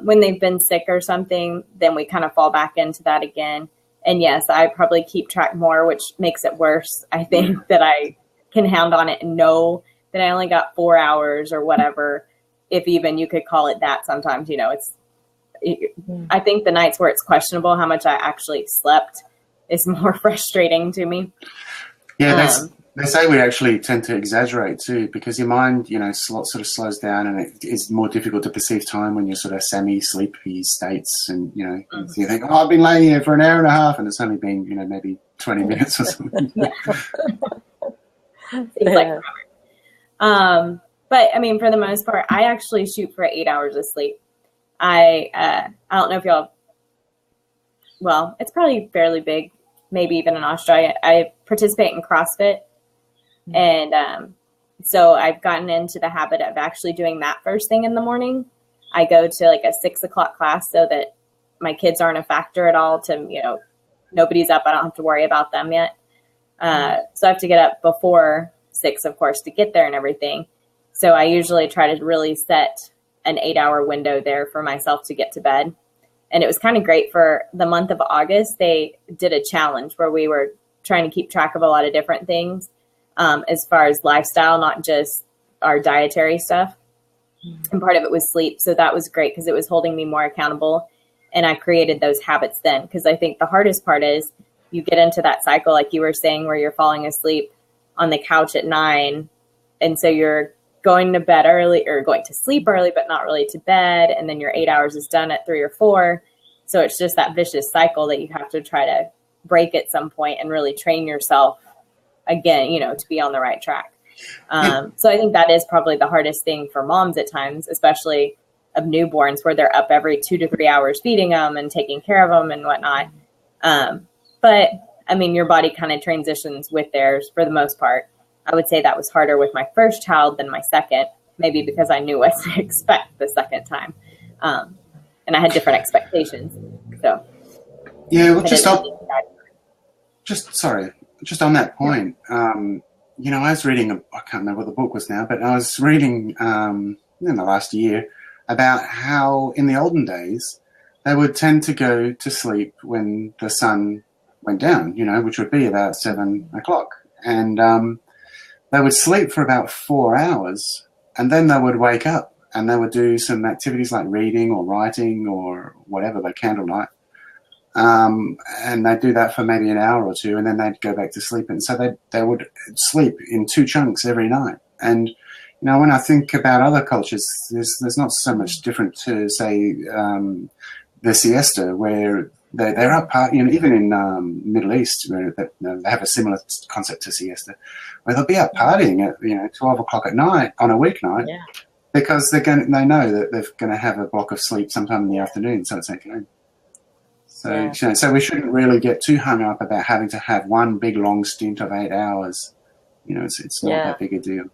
When they've been sick or something, then we kind of fall back into that again. And yes, I probably keep track more, which makes it worse. I think that I can hound on it and know that I only got 4 hours or whatever, if even you could call it that sometimes. You know, I think the nights where it's questionable how much I actually slept is more frustrating to me. Yeah, they say we actually tend to exaggerate too, because your mind, you know, sort of slows down, and it is more difficult to perceive time when you're sort of semi-sleepy states, and you know, you think, oh, I've been laying here for an hour and a half, and it's only been, you know, maybe 20 minutes or something. Like, but I mean, for the most part, I actually shoot for 8 hours of sleep. I don't know if y'all. Well, it's probably fairly big, maybe even in Australia. I participate in CrossFit. And so I've gotten into the habit of actually doing that first thing in the morning. I go to like a 6 o'clock class so that my kids aren't a factor at all to, you know, nobody's up. I don't have to worry about them yet. So I have to get up before 6, of course, to get there and everything. So I usually try to really set an 8-hour window there for myself to get to bed. And it was kind of great for the month of August. They did a challenge where we were trying to keep track of a lot of different things. As far as lifestyle, not just our dietary stuff. And part of it was sleep. So that was great because it was holding me more accountable. And I created those habits then, because I think the hardest part is you get into that cycle, like you were saying, where you're falling asleep on the couch at 9. And so you're going to bed early or going to sleep early, but not really to bed. And then your 8 hours is done at 3 or 4. So it's just that vicious cycle that you have to try to break at some point and really train yourself again, you know, to be on the right track. So I think that is probably the hardest thing for moms at times, especially of newborns, where they're up every 2 to 3 hours feeding them and taking care of them and whatnot. But I mean, your body kind of transitions with theirs for the most part. I would say that was harder with my first child than my second, maybe because I knew what to expect the second time. And I had different expectations. So yeah, well, just on that point, you know, I was reading, I can't remember what the book was now, but I was reading in the last year about how in the olden days they would tend to go to sleep when the sun went down, you know, which would be about 7 o'clock. And they would sleep for about 4 hours, and then they would wake up and they would do some activities like reading or writing or whatever, by candlelight. And they'd do that for maybe an hour or two, and then they'd go back to sleep. And so they would sleep in 2 chunks every night. And, you know, when I think about other cultures, there's not so much different to, say, the siesta, where they're up, you know, even in Middle East, where they have a similar concept to siesta, where they'll be out partying at, you know, 12 o'clock at night on a weeknight, because they know that they're going to have a block of sleep sometime in the afternoon, so it's okay. So, so we shouldn't really get too hung up about having to have one big long stint of 8 hours. It's not that big a deal.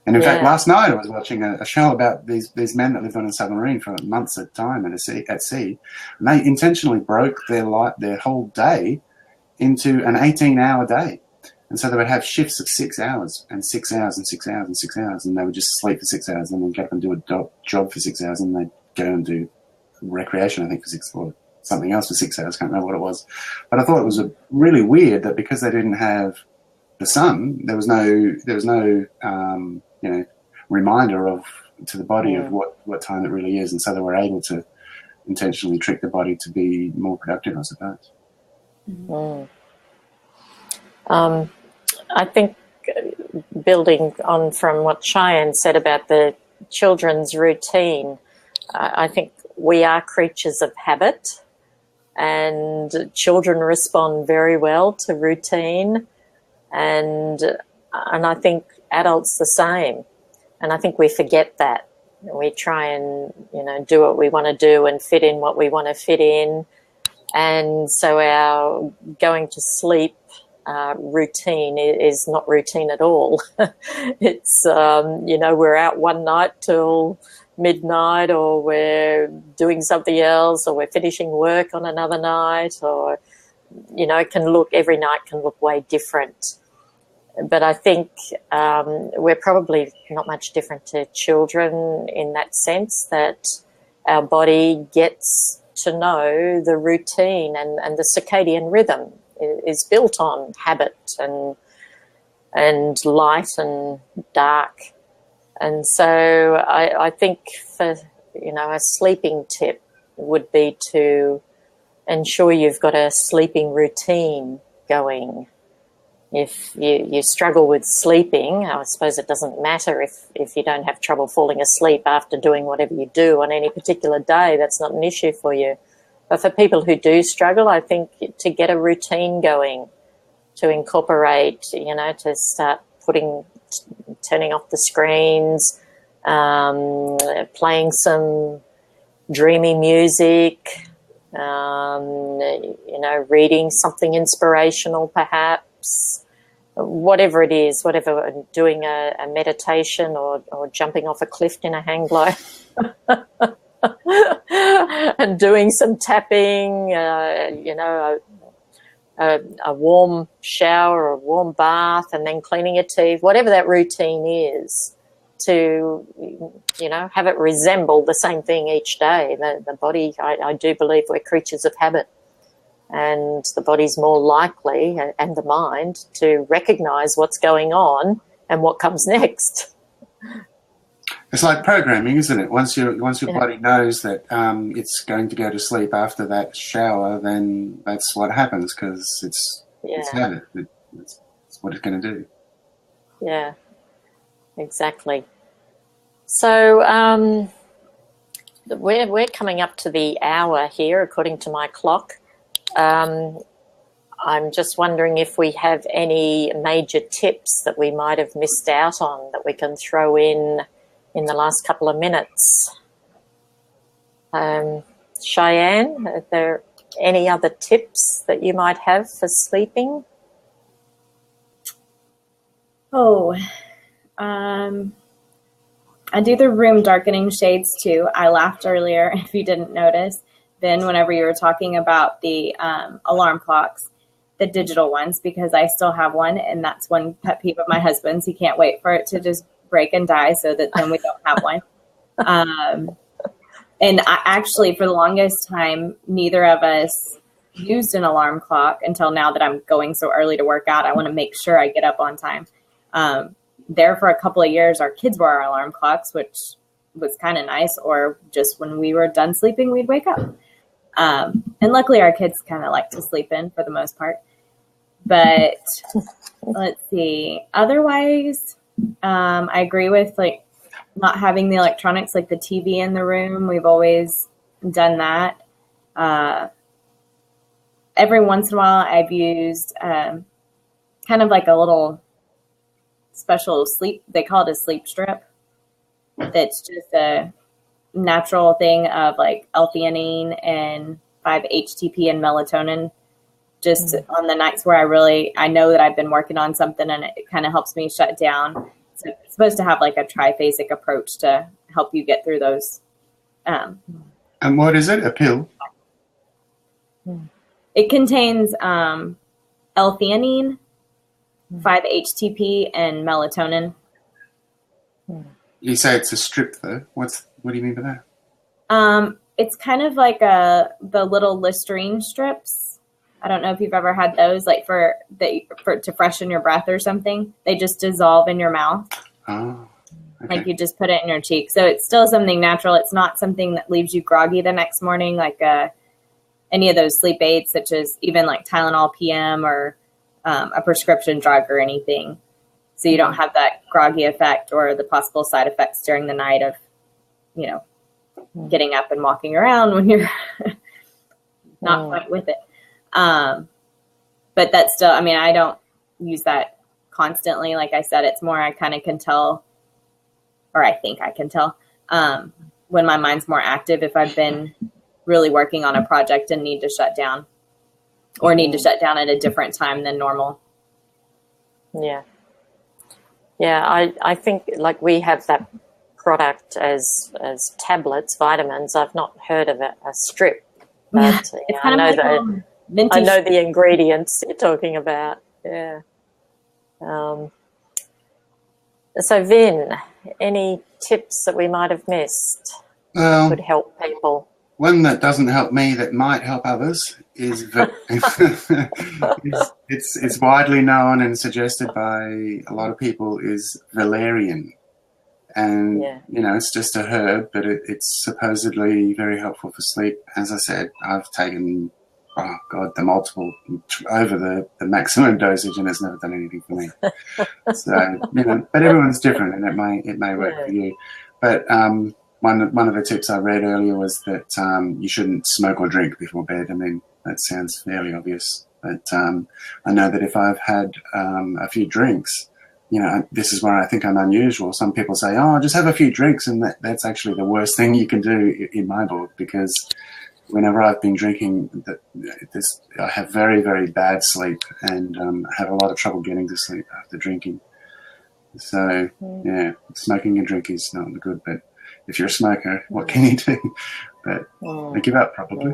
And in fact, last night I was watching a show about these men that lived on a submarine for months at a time at sea, and they intentionally broke their whole day into an 18-hour day. And so they would have shifts of 6 hours and 6 hours and 6 hours and 6 hours, and they would just sleep for 6 hours, and then get up and do a job for 6 hours, and they'd go and do recreation, I think, for 6 or something else for 6 hours. Can't remember what it was. But I thought it was really weird that because they didn't have the sun, there was no reminder to the body of what time it really is, and so they were able to intentionally trick the body to be more productive, I suppose. I think building on from what Cheyenne said about the children's routine, I think we are creatures of habit, and children respond very well to routine, and I think adults the same. And I think we forget that. We try and, do what we want to do and fit in what we want to fit in. And so our going to sleep routine is not routine at all. It's, we're out one night till midnight, or we're doing something else, or we're finishing work on another night, or, every night can look way different. But I think we're probably not much different to children in that sense, that our body gets to know the routine, and the circadian rhythm is built on habit and light and dark. And so I think for, a sleeping tip would be to ensure you've got a sleeping routine going. If you struggle with sleeping, I suppose it doesn't matter if you don't have trouble falling asleep after doing whatever you do on any particular day. That's not an issue for you. But for people who do struggle, I think to get a routine going, to incorporate, to start turning off the screens, playing some dreamy music, reading something inspirational perhaps, whatever it is, doing a meditation or jumping off a cliff in a hang glide and doing some tapping, a warm shower or a warm bath, and then cleaning your teeth, whatever that routine is, to, have it resemble the same thing each day. The body, I do believe we're creatures of habit. And the body's more likely, and the mind, to recognize what's going on and what comes next. It's like programming, isn't it? Once your body knows that it's going to go to sleep after that shower, then that's what happens, because it's habit. It's what it's going to do. Yeah, exactly. So we're coming up to the hour here, according to my clock. I'm just wondering if we have any major tips that we might have missed out on that we can throw in the last couple of minutes. Cheyenne, are there any other tips that you might have for sleeping? I do the room darkening shades too. I laughed earlier, if you didn't notice. Then whenever you were talking about the alarm clocks, the digital ones, because I still have one, and that's one pet peeve of my husband's. He can't wait for it to just break and die so that then we don't have one. And I actually, for the longest time, neither of us used an alarm clock until now that I'm going so early to work out. I want to make sure I get up on time. There for a couple of years, our kids were our alarm clocks, which was kind of nice, or just when we were done sleeping, we'd wake up. And luckily our kids kind of like to sleep in for the most part. But let's see. Otherwise, I agree with not having the electronics, like the TV in the room. We've always done that. Every once in a while I've used kind of like a little special sleep. They call it a sleep strip. That's just a natural thing of like L-theanine and 5-HTP and melatonin just on the nights where I know that I've been working on something and it kind of helps me shut down. So it's supposed to have like a triphasic approach to help you get through those. And what is it? A pill? It contains L-theanine, 5-HTP, and melatonin. You say it's a strip, though. What do you mean by that? It's kind of like the little Listerine strips. I don't know if you've ever had those, like for to freshen your breath or something. They just dissolve in your mouth. Oh, okay. Like you just put it in your cheek. So it's still something natural. It's not something that leaves you groggy the next morning, like any of those sleep aids, such as even like Tylenol PM or a prescription drug or anything. So you don't have that groggy effect or the possible side effects during the night of, getting up and walking around when you're not quite with it. But that's still, I don't use that constantly. Like I said, it's more, I kind of can tell, or I think I can tell, when my mind's more active, if I've been really working on a project and need to shut down or need to shut down at a different time than normal. Yeah. Yeah. I think like we have that product as tablets, vitamins. I've not heard of it, a strip, but it's I kind know of like I know the ingredients you're talking about. Yeah. So Vin, any tips that we might have missed that could help people? One that doesn't help me that might help others is it's widely known and suggested by a lot of people is valerian. And, it's just a herb, but it's supposedly very helpful for sleep. As I said, I've taken, the multiple, over the maximum dosage, and it's never done anything for me. So, but everyone's different, and it may work for you. But one of the tips I read earlier was that you shouldn't smoke or drink before bed. That sounds fairly obvious. But I know that if I've had a few drinks, this is where I think I'm unusual. Some people say, just have a few drinks, and that's actually the worst thing you can do in my book, because whenever I've been drinking, I have very, very bad sleep and have a lot of trouble getting to sleep after drinking. So, smoking and drinking is not good, but if you're a smoker, what can you do? But I give up, probably.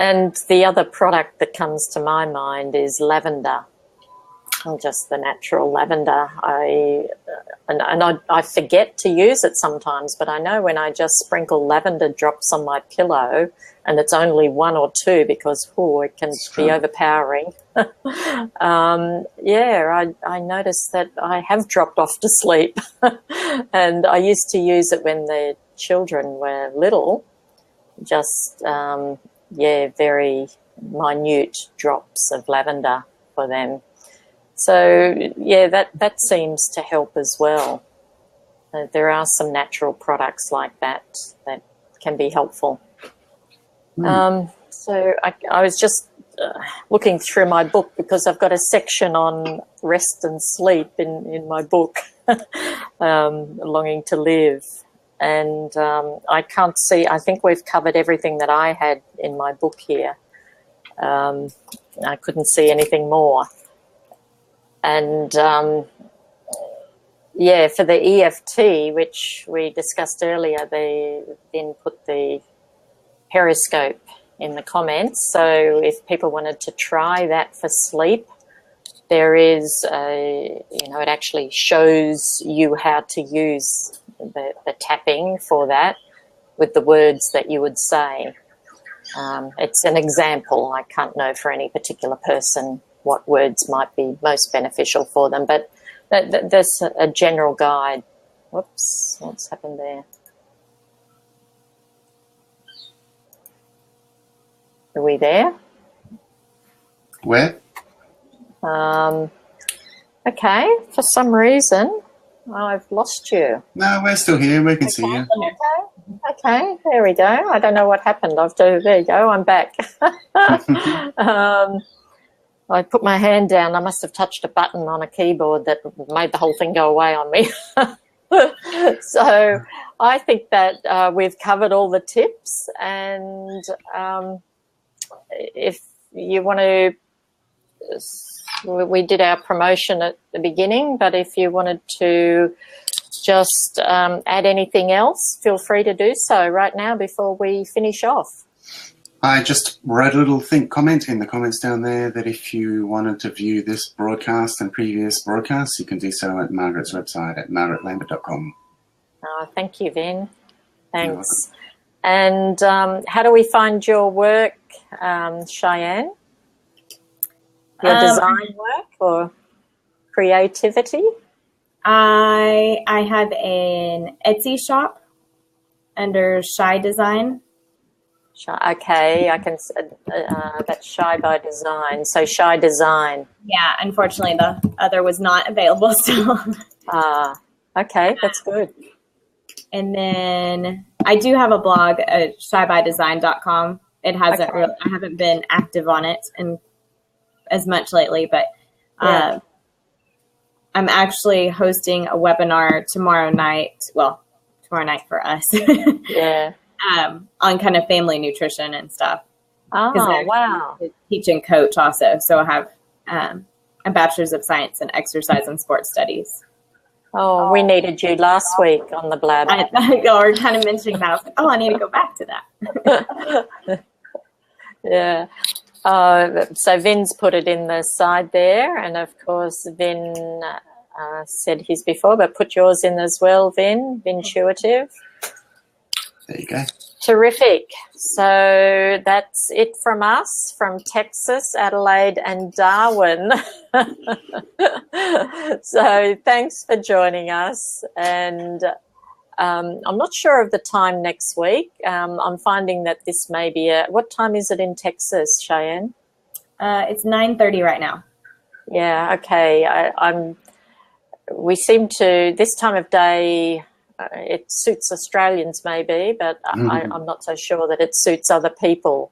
And the other product that comes to my mind is lavender, just the natural lavender. I forget to use it sometimes, but I know when I just sprinkle lavender drops on my pillow, and it's only 1 or 2 because it can be overpowering. I noticed that I have dropped off to sleep, and I used to use it when the children were little, just very minute drops of lavender for them. So, that seems to help as well. There are some natural products like that can be helpful. So I was just looking through my book, because I've got a section on rest and sleep in my book, Longing to Live. And I can't see, I think we've covered everything that I had in my book here. I couldn't see anything more. And, for the EFT, which we discussed earlier, they then put the Periscope in the comments. So if people wanted to try that for sleep, there is it actually shows you how to use the tapping for that with the words that you would say. It's an example. I can't know for any particular person what words might be most beneficial for them, but there's a general guide. Whoops, what's happened there? Are we there? Where? Okay, for some reason I've lost you. No, we're still here. We can see you. Okay, there we go. I don't know what happened. There you go. I'm back. I put my hand down. I must have touched a button on a keyboard that made the whole thing go away on me. So I think that we've covered all the tips, and if you want to, we did our promotion at the beginning, but if you wanted to just add anything else, feel free to do so right now before we finish off. I just wrote a little comment in the comments down there that if you wanted to view this broadcast and previous broadcasts, you can do so at Margaret's website at margaretlambert.com. Thank you, Vin. Thanks. And how do we find your work, Cheyenne? Your design work or creativity? I have an Etsy shop under Shy Design. Okay, I can. That's Shy by Design. So Shy Design. Yeah, unfortunately, the other was not available. So. Okay, that's good. And then I do have a blog at shybydesign.com. It hasn't really, I haven't been active on it and as much lately, but I'm actually hosting a webinar tomorrow night. Well, tomorrow night for us. Yeah. On kind of family nutrition and stuff. Oh, wow. Teach and coach also. So I have a bachelor's of science in exercise and sports studies. Oh, we needed you last week on the blab. Or kind of mentioning that. I was like, I need to go back to that. Yeah. So Vin's put it in the side there. And, of course, Vin said his before, but put yours in as well, Vin. Vintuitive. There you go. Terrific. So that's it from us, from Texas, Adelaide and Darwin. So thanks for joining us. And I'm not sure of the time next week. I'm finding that this may be what time is it in Texas, Cheyenne? It's 9:30 right now. Yeah, okay. We seem to, this time of day, it suits Australians maybe, but I'm not so sure that it suits other people.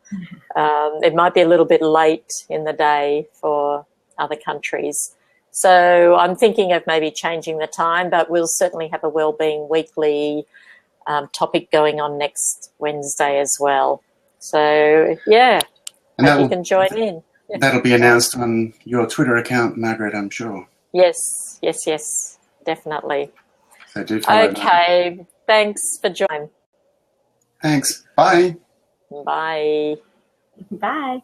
It might be a little bit late in the day for other countries. So I'm thinking of maybe changing the time, but we'll certainly have a Wellbeing Weekly topic going on next Wednesday as well. So, yeah, hope you can join in. That'll be announced on your Twitter account, Margaret, I'm sure. Yes, definitely. So do follow Okay, thanks for joining. Thanks. Bye. Bye. Bye.